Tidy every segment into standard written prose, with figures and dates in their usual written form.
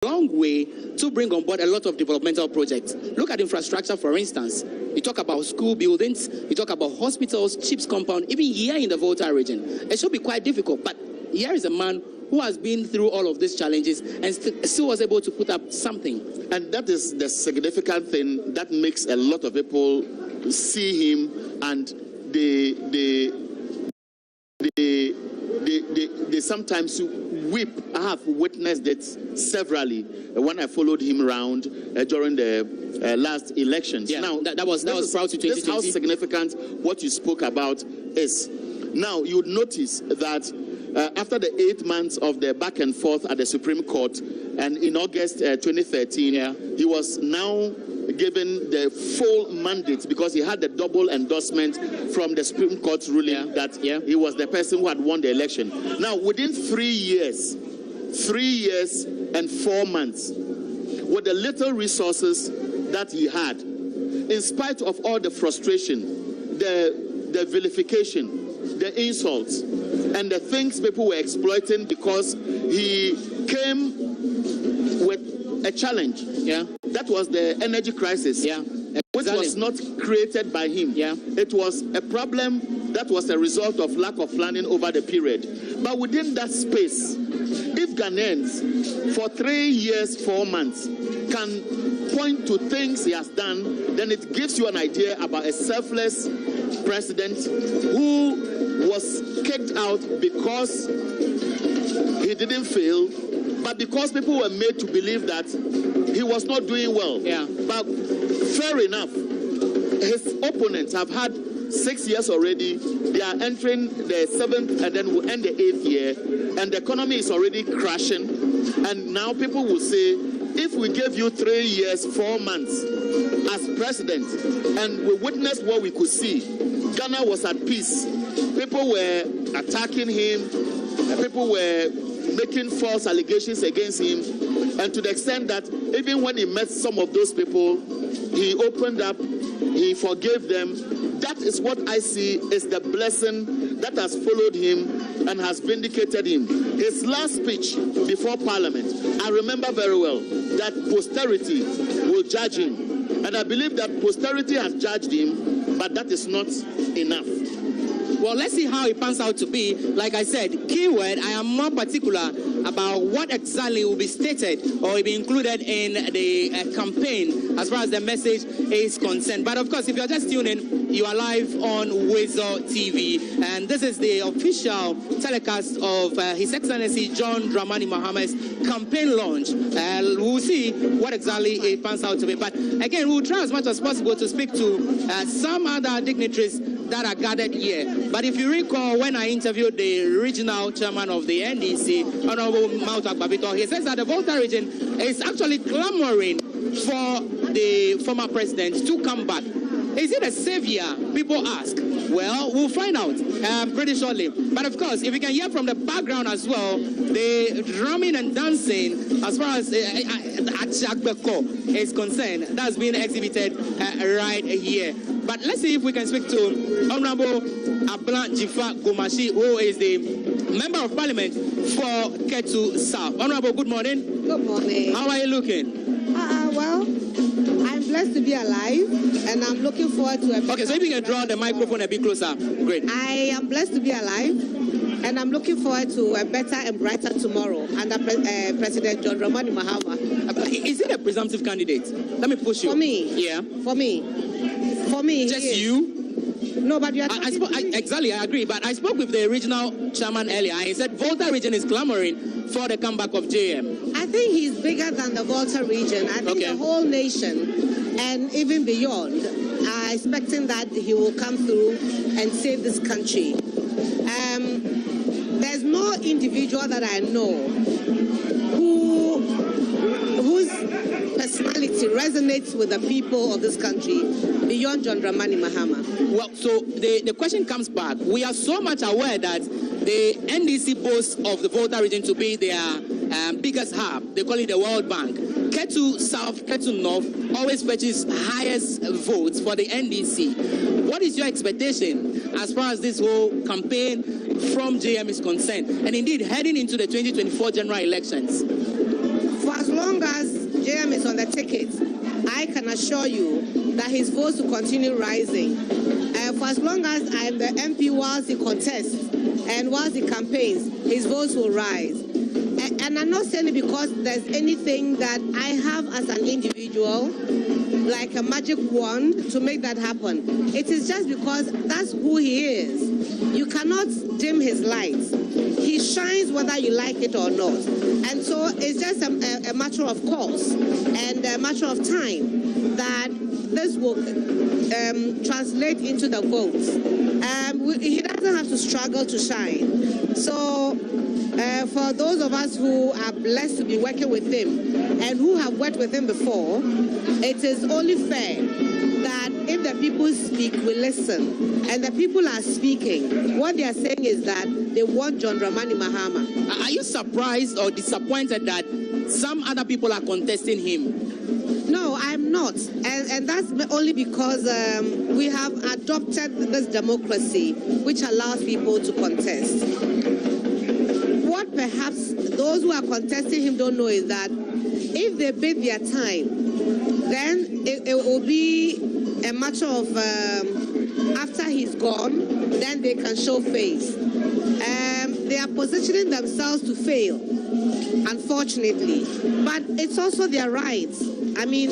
long way to bring on board a lot of developmental projects. Look at infrastructure, for instance. You talk about school buildings, you talk about hospitals, CHIPS compound, even here in the Volta region. It should be quite difficult, but here is a man who has been through all of these challenges and still was able to put up something. And that is the significant thing that makes a lot of people see him, and they sometimes weep. I have witnessed it severally when I followed him around during the last elections. Yeah, now that was proud to 2020. This is how significant what you spoke about is. Now you would notice that after the 8 months of the back and forth at the Supreme Court, and in August 2013, he was now given the full mandate because he had the double endorsement from the Supreme Court ruling that he was the person who had won the election. Now, within 3 years and 4 months, with the little resources that he had, in spite of all the frustration, the vilification, the insults, and the things people were exploiting, because he came with a challenge. That was the energy crisis, which was not created by him. It was a problem that was a result of lack of planning over the period. But within that space, if Ghanaians for 3 years, 4 months can point to things he has done, then it gives you an idea about a selfless president who was kicked out because he didn't fail, but because people were made to believe that he was not doing well. But fair enough, his opponents have had 6 years already. They are entering the 7th and then will end the 8th year, and the economy is already crashing. And now people will say, if we gave you 3 years, 4 months as president, and we witnessed what we could see, Ghana was at peace. People were attacking him. People were making false allegations against him. And to the extent that even when he met some of those people, he opened up, he forgave them. That is what I see is the blessing that has followed him and has vindicated him. His last speech before Parliament, I remember very well that posterity will judge him. And I believe that posterity has judged him, but that is not enough. Well, let's see how it pans out to be. Like I said, keyword, I am more particular about what exactly will be stated or will be included in the campaign as far as the message is concerned. But of course, if you're just tuning, you are live on Weasel TV, and this is the official telecast of His Excellency John Dramani Mahama's campaign launch. We'll see what exactly it pans out to be. But again, we'll try as much as possible to speak to some other dignitaries that are gathered here. But if you recall, when I interviewed the regional chairman of the NDC, Honorable Mauta Babito, he says that the Volta region is actually clamoring for the former president to come back. Is it a savior? People ask. Well, we'll find out pretty shortly. But of course, if we can hear from the background as well, the drumming and dancing, as far as Achagbeko is concerned, that's been exhibited right here. But let's see if we can speak to Honorable Ablan Jifa Gomashi, who is the Member of Parliament for Ketu South. Honorable, good morning. Good morning. How are you looking? Well, I'm blessed to be alive, and I'm looking forward to a better. Okay, so if you can draw the microphone a bit closer. Great. I am blessed to be alive, and I'm looking forward to a better and brighter tomorrow under President John Dramani Mahama. Is it a presumptive candidate? Let me push you. For me? Yeah. For me. Just you? No, but you are exactly, I agree. But I spoke with the regional chairman earlier, and he said Volta region is clamoring for the comeback of JM. I think he's bigger than the Volta region. I think the whole nation and even beyond are expecting that he will come through and save this country. There's no individual that I know whose personality resonates with the people of this country beyond John Dramani Mahama. Well, so the question comes back. We are so much aware that the NDC boasts of the Volta region to be their biggest hub. They call it the World Bank. Ketu South, Ketu North always fetches highest votes for the NDC. What is your expectation as far as this whole campaign from JM is concerned, and indeed heading into the 2024 general elections? For as long ticket, I can assure you that his votes will continue rising. For as long as I am the MP whilst he contests and whilst he campaigns, his votes will rise. And I'm not saying it because there's anything that I have as an individual, like a magic wand, to make that happen. It is just because that's who he is. You cannot dim his lights. He shines whether you like it or not. And so it's just a matter of course and a matter of time that this will translate into the votes. He doesn't have to struggle to shine. So for those of us who are blessed to be working with him and who have worked with him before, it is only fair that if the people speak, we listen. And the people are speaking. What they are saying is that they want John Dramani Mahama. Are you surprised or disappointed that some other people are contesting him? No, I'm not. And that's only because we have adopted this democracy which allows people to contest. What perhaps those who are contesting him don't know is that if they bid their time, then it will be a matter of after he's gone, then they can show face. They are positioning themselves to fail, unfortunately. But it's also their rights. I mean,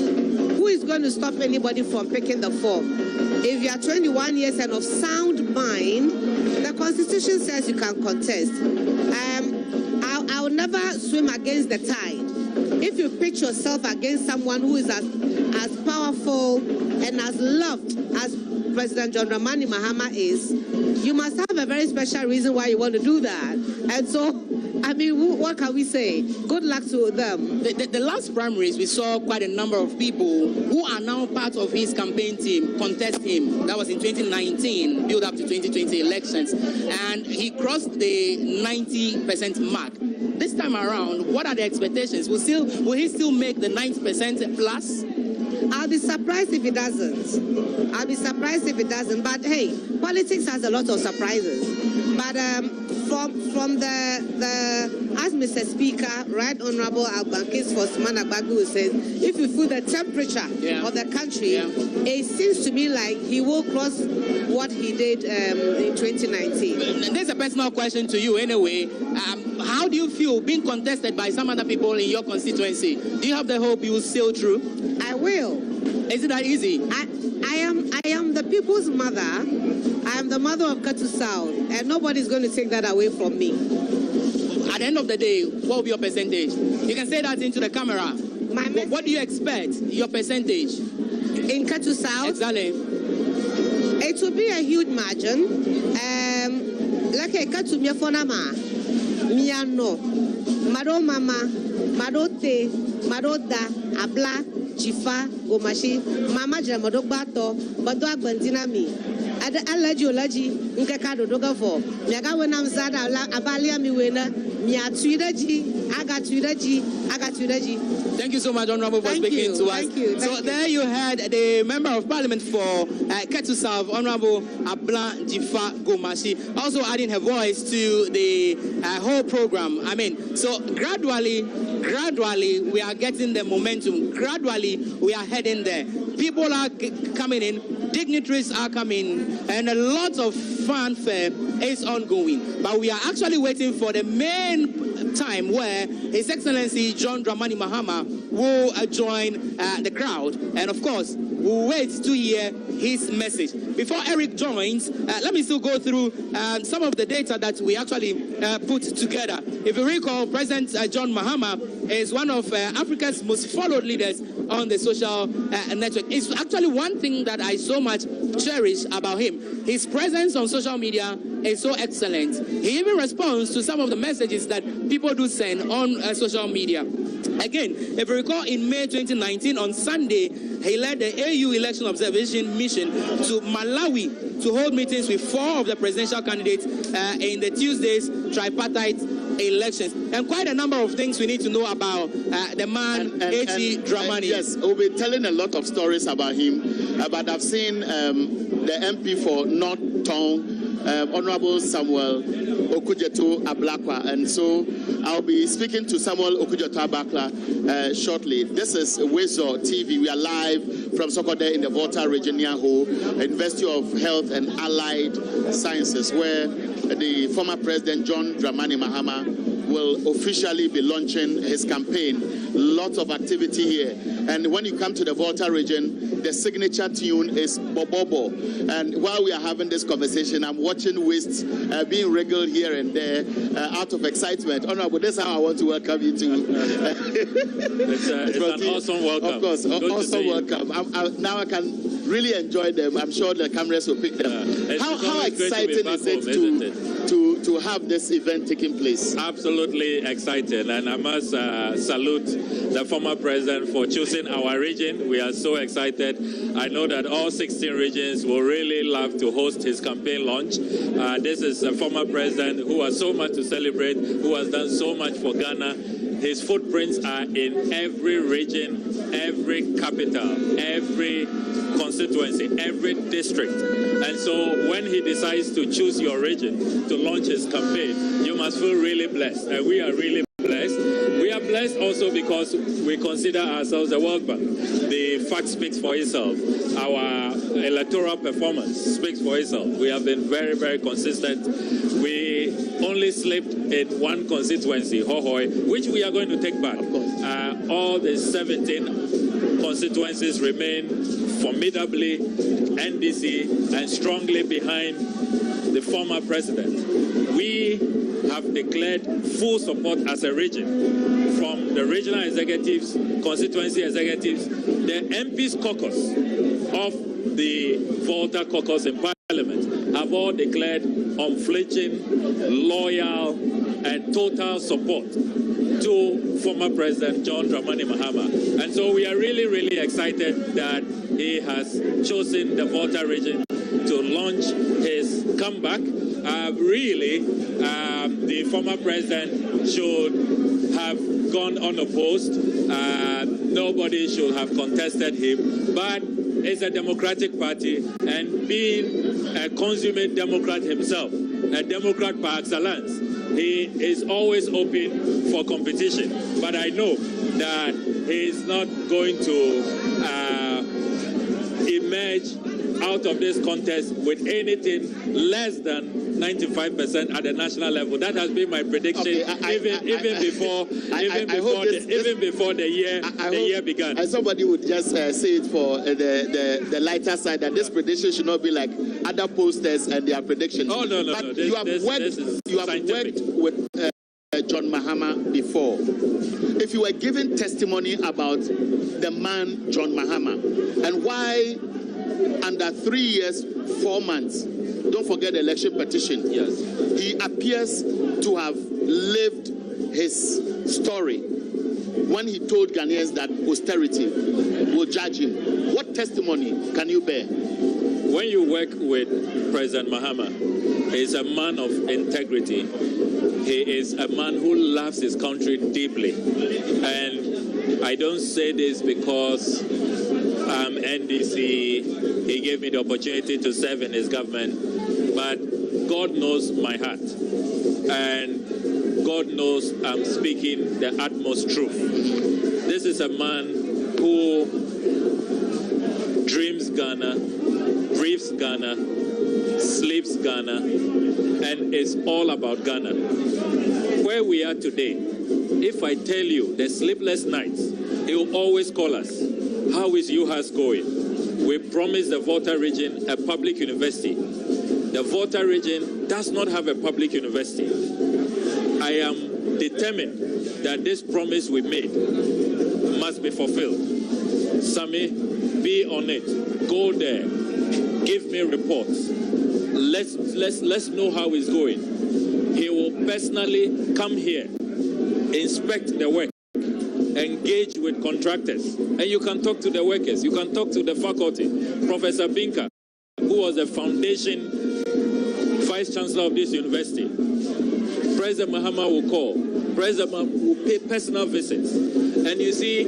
who is going to stop anybody from picking the form? If you are 21 years and of sound mind, the Constitution says you can contest. I will never swim against the tide. If you pitch yourself against someone who is as powerful and as loved as President John Dramani Mahama is, you must have a very special reason why you want to do that. And so, I mean, what can we say? Good luck to them. The last primaries, we saw quite a number of people who are now part of his campaign team contest him. That was in 2019, build up to 2020 elections. And he crossed the 90% mark. This time around, what are the expectations? Will he still make the 90% plus? I'll be surprised if he doesn't. But hey, politics has a lot of surprises. But from the as Mr. Speaker, Right Honorable Albankis for Agbagu says, if you feel the temperature of the country, it seems to me like he will cross what he did in 2019. There's a personal question to you anyway. How do you feel being contested by some other people in your constituency? Do you have the hope you will sail through? I will. Is it that easy? I am the people's mother. I am the mother of Katu South, and nobody's going to take that away from me. At the end of the day, what will be your percentage? You can say that into the camera. What do you expect, your percentage? In Katu South? Exactly. It will be a huge margin. Like a Katu Miafonama, Miano, Maro Mama, Marote, Maroda, Abla, Chifa, Gomashi, Mama Jamadogbato, Badwa Bantinami. Ada alaji nkeka dodoga for miaga wenam zada abalia miwena miatuidaji agatuidaji. Thank you so much, Honorable, for speaking to us. Thank you. So there you had the Member of Parliament for Ketu South, Honorable Abla Jifa Gomashi, also adding her voice to the whole program. I mean, so gradually we are getting the momentum. Gradually we are heading there. People are coming in. Dignitaries are coming, and a lot of fanfare is ongoing. But we are actually waiting for the main time where His Excellency John Dramani Mahama will join the crowd. And of course, we'll wait to hear his message. Before Eric joins, let me still go through some of the data that we actually put together. If you recall, President John Mahama is one of Africa's most followed leaders on the social network. It's actually one thing that I so much cherish about him. His presence on social media is so excellent. He even responds to some of the messages that people do send on social media. Again, if you recall, in May 2019, on Sunday, he led the AU Election Observation Mission to Malawi to hold meetings with 4 of the presidential candidates in the Tuesday's tripartite elections. And quite a number of things we need to know about the man, H.E. Dramani. Yes, we'll be telling a lot of stories about him, but I've seen the MP for North Town, Honorable Samuel Okudzeto Ablakwa. And so I'll be speaking to Samuel Okudzeto Ablakwa shortly. This is Wezo TV. We are live from Sokode in the Volta region near Ho, University of Health and Allied Sciences, where the former President John Dramani Mahama will officially be launching his campaign. Lots of activity here. And when you come to the Volta region, the signature tune is Bobobo. And while we are having this conversation, I'm watching wastes being wriggled here and there out of excitement. Honorable, that's how I want to welcome you to. It's an awesome welcome. Of course, awesome welcome. Now I can really enjoy them. I'm sure the cameras will pick them. How exciting is it to have this event taking place? Absolutely excited, and I must salute the former president for choosing our region. We are so excited. I know that all 16 regions will really love to host his campaign launch. This is a former president who has so much to celebrate, who has done so much for Ghana. His footprints are in every region, every capital, every constituency, every district. And so when he decides to choose your region to launch his campaign, you must feel really blessed. And we are really blessed. We are blessed also because we consider ourselves the World Bank. The fact speaks for itself. Our electoral performance speaks for itself. We have been very, very consistent. We only slipped in one constituency, Hohoi, which we are going to take back. All the 17 constituencies remain formidably NDC and strongly behind the former president. We have declared full support as a region from the regional executives, constituency executives, the MPs caucus of the Volta caucus in Parliament have all declared unflinching, loyal, and total support to former President John Dramani Mahama. And so we are really, really excited that he has chosen the Volta region to launch his comeback. The former president should have gone unopposed. Nobody should have contested him. But it's a democratic party, and being a consummate Democrat himself, a Democrat par excellence, he is always open for competition. But I know that he is not going to emerge out of this contest with anything less than 95% at the national level. That has been my prediction even before the year began. And somebody would just say it for the lighter side, that this prediction should not be like other posters and their predictions. Oh no! But you have worked with John Mahama before. If you were giving testimony about the man John Mahama and why under 3 years, 4 months, don't forget the election petition. Yes. He appears to have lived his story when he told Ghanaians that posterity will judge him. What testimony can you bear? When you work with President Mahama, he is a man of integrity. He is a man who loves his country deeply. And I don't say this because I'm NDC. He gave me the opportunity to serve in his government. But God knows my heart. And God knows I'm speaking the utmost truth. This is a man who dreams Ghana, breathes Ghana, sleeps Ghana, and is all about Ghana. Where we are today, if I tell you the sleepless nights, he will always call us. How is UHAS going? We promised the Volta region a public university. The Volta region does not have a public university. I am determined that this promise we made must be fulfilled. Sami, be on it. Go there. Give me reports. Let's know how it's going. He will personally come here, inspect the work, engage with contractors, and you can talk to the workers. You can talk to the faculty. Professor Binka, who was the foundation vice chancellor of this university, President Mahama will call. President Mahama will pay personal visits. And you see,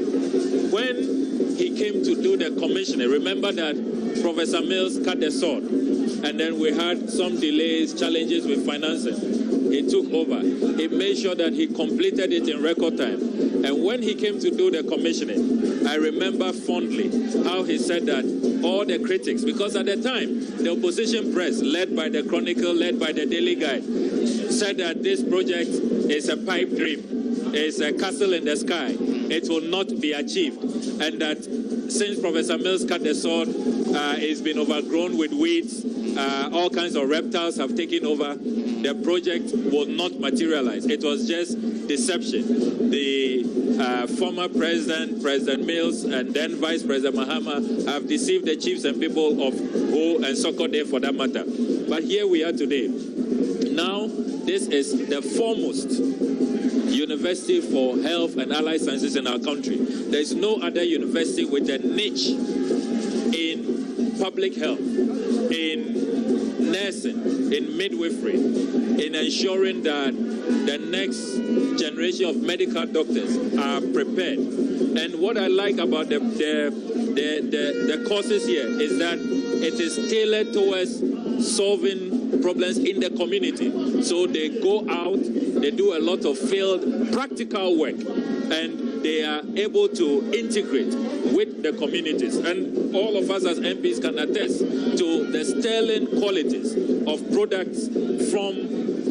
when he came to do the commissioning, remember that Professor Mills cut the sword, and then we had some delays, challenges with financing. he took over, he made sure that he completed it in record time. And when he came to do the commissioning, I remember fondly how he said that all the critics, because at the time, the opposition press, led by the Chronicle, led by the Daily Guide, said that this project is a pipe dream, is a castle in the sky. It will not be achieved. And that since Professor Mills cut the sword, it's been overgrown with weeds, all kinds of reptiles have taken over. The project will not materialize. It was just deception. The former president, President Mills, and then Vice President Mahama have deceived the chiefs and people of Ho and Sokode for that matter. But here we are today. Now, this is the foremost university for health and allied sciences in our country. There is no other university with a niche in public health, in nursing, in midwifery, in ensuring that the next generation of medical doctors are prepared. And what I like about the courses here is that it is tailored towards solving problems in the community. So they go out, they do a lot of field practical work, and they are able to integrate with the communities. And all of us as MPs can attest to the sterling qualities of products from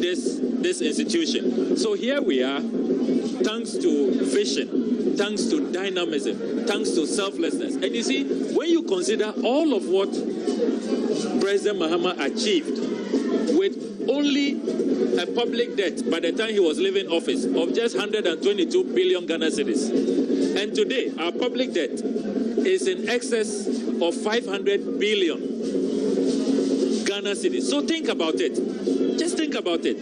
this institution. So here we are, thanks to vision, thanks to dynamism, thanks to selflessness. And you see, when you consider all of what President Mahama achieved with only a public debt by the time he was leaving office of just 122 billion Ghana cedis. And today, our public debt is in excess of 500 billion Ghana cedis. So think about it. Just think about it.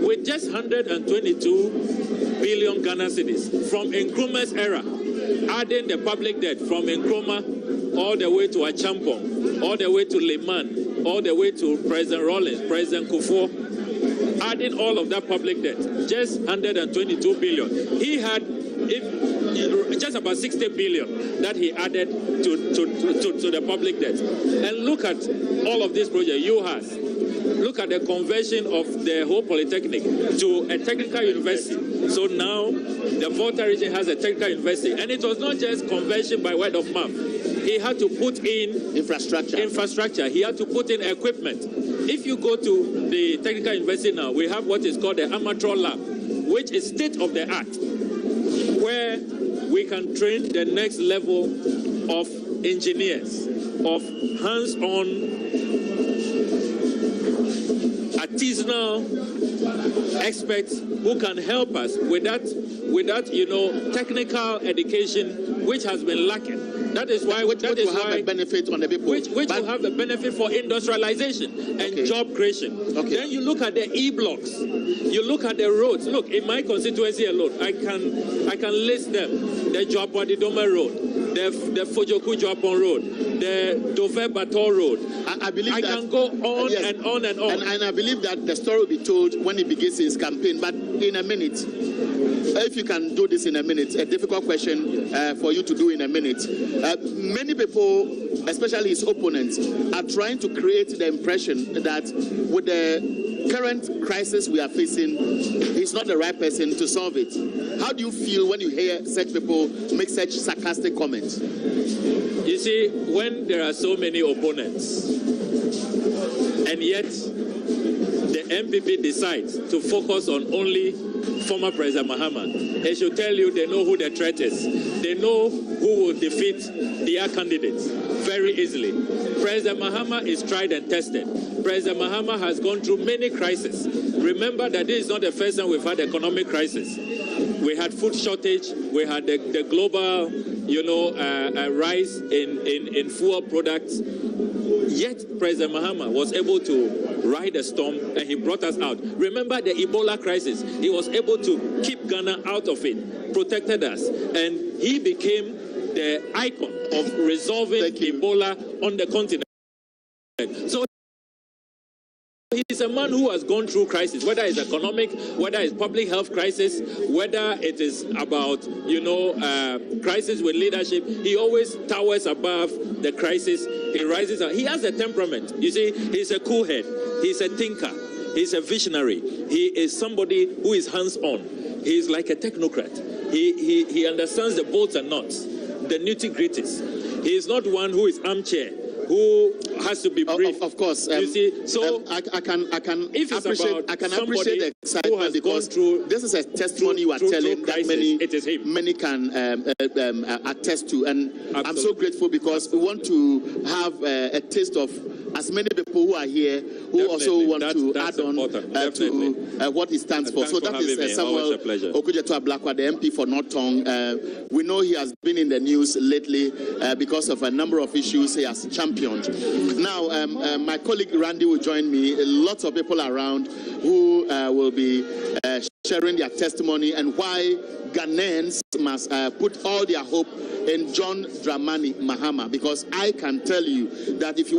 With just 122 billion Ghana cedis from Nkrumah's era, adding the public debt from Nkrumah all the way to Achampong, all the way to Liman, all the way to President Rawlings, President Kufuor, adding all of that public debt, just 122 billion. He had just about 60 billion that he added to the public debt. And look at all of this project you has. Look at the conversion of the whole polytechnic to a technical university. So now the Volta region has a technical university, and it was not just conversion by word of mouth. He had to put in infrastructure. He had to put in equipment. If you go to the technical university now, we have what is called the amateur lab, which is state of the art, where we can train the next level of engineers, of hands-on artisanal experts who can help us with that technical education which has been lacking. That is why which will have a benefit on the people. Which will have a benefit for industrialization and job creation. Okay. Then you look at the e-blocks. You look at the roads. Look, in my constituency alone, I can list them. The Joabwadidoma Road, the Fojoku Joapon Road, the Dover Bator Road. I believe I can go on and on and on. And I believe that the story will be told when he begins his campaign. But in a minute, if you can do this in a minute, a difficult question for you to do in a minute. Many people, especially his opponents, are trying to create the impression that with the current crisis we are facing, he's not the right person to solve it. How do you feel when you hear such people make such sarcastic comments? You see, when there are so many opponents, and yet the MPP decides to focus on only former President Mahama, they should tell you they know who the threat is. They know who will defeat their candidates very easily. President Mahama is tried and tested. President Mahama has gone through many crises. Remember that this is not the first time we've had economic crisis. We had food shortage. We had the global, rise in fuel products. Yet President Mahama was able to ride the storm, and he brought us out. Remember the Ebola crisis. He was able to keep Ghana out of it, protected us, and he became the icon of resolving Ebola on the continent. So he's a man who has gone through crisis, whether it's economic, whether it's public health crisis, whether it is about, crisis with leadership. He always towers above the crisis. He rises up. He has a temperament. You see, he's a cool head. He's a thinker. He's a visionary. He is somebody who is hands-on. He is like a technocrat. He understands the bolts and nuts, the nitty-gritties. He is not one who is armchair, who has to be briefed. Of course. You see, so I can if it's appreciate the excitement because this is a testimony you are telling that many can attest to, and absolutely. I'm so grateful because we want to have a taste of as many people who are here who also want to add on to what it stands for. So that is Samuel Okudzeto Ablakwa, the MP for North Tong. We know he has been in the news lately because of a number of issues he has championed. Now, my colleague Randy will join me. Lots of people around who will be sharing their testimony and why Ghanaians must put all their hope in John Dramani Mahama, because I can tell you that if you want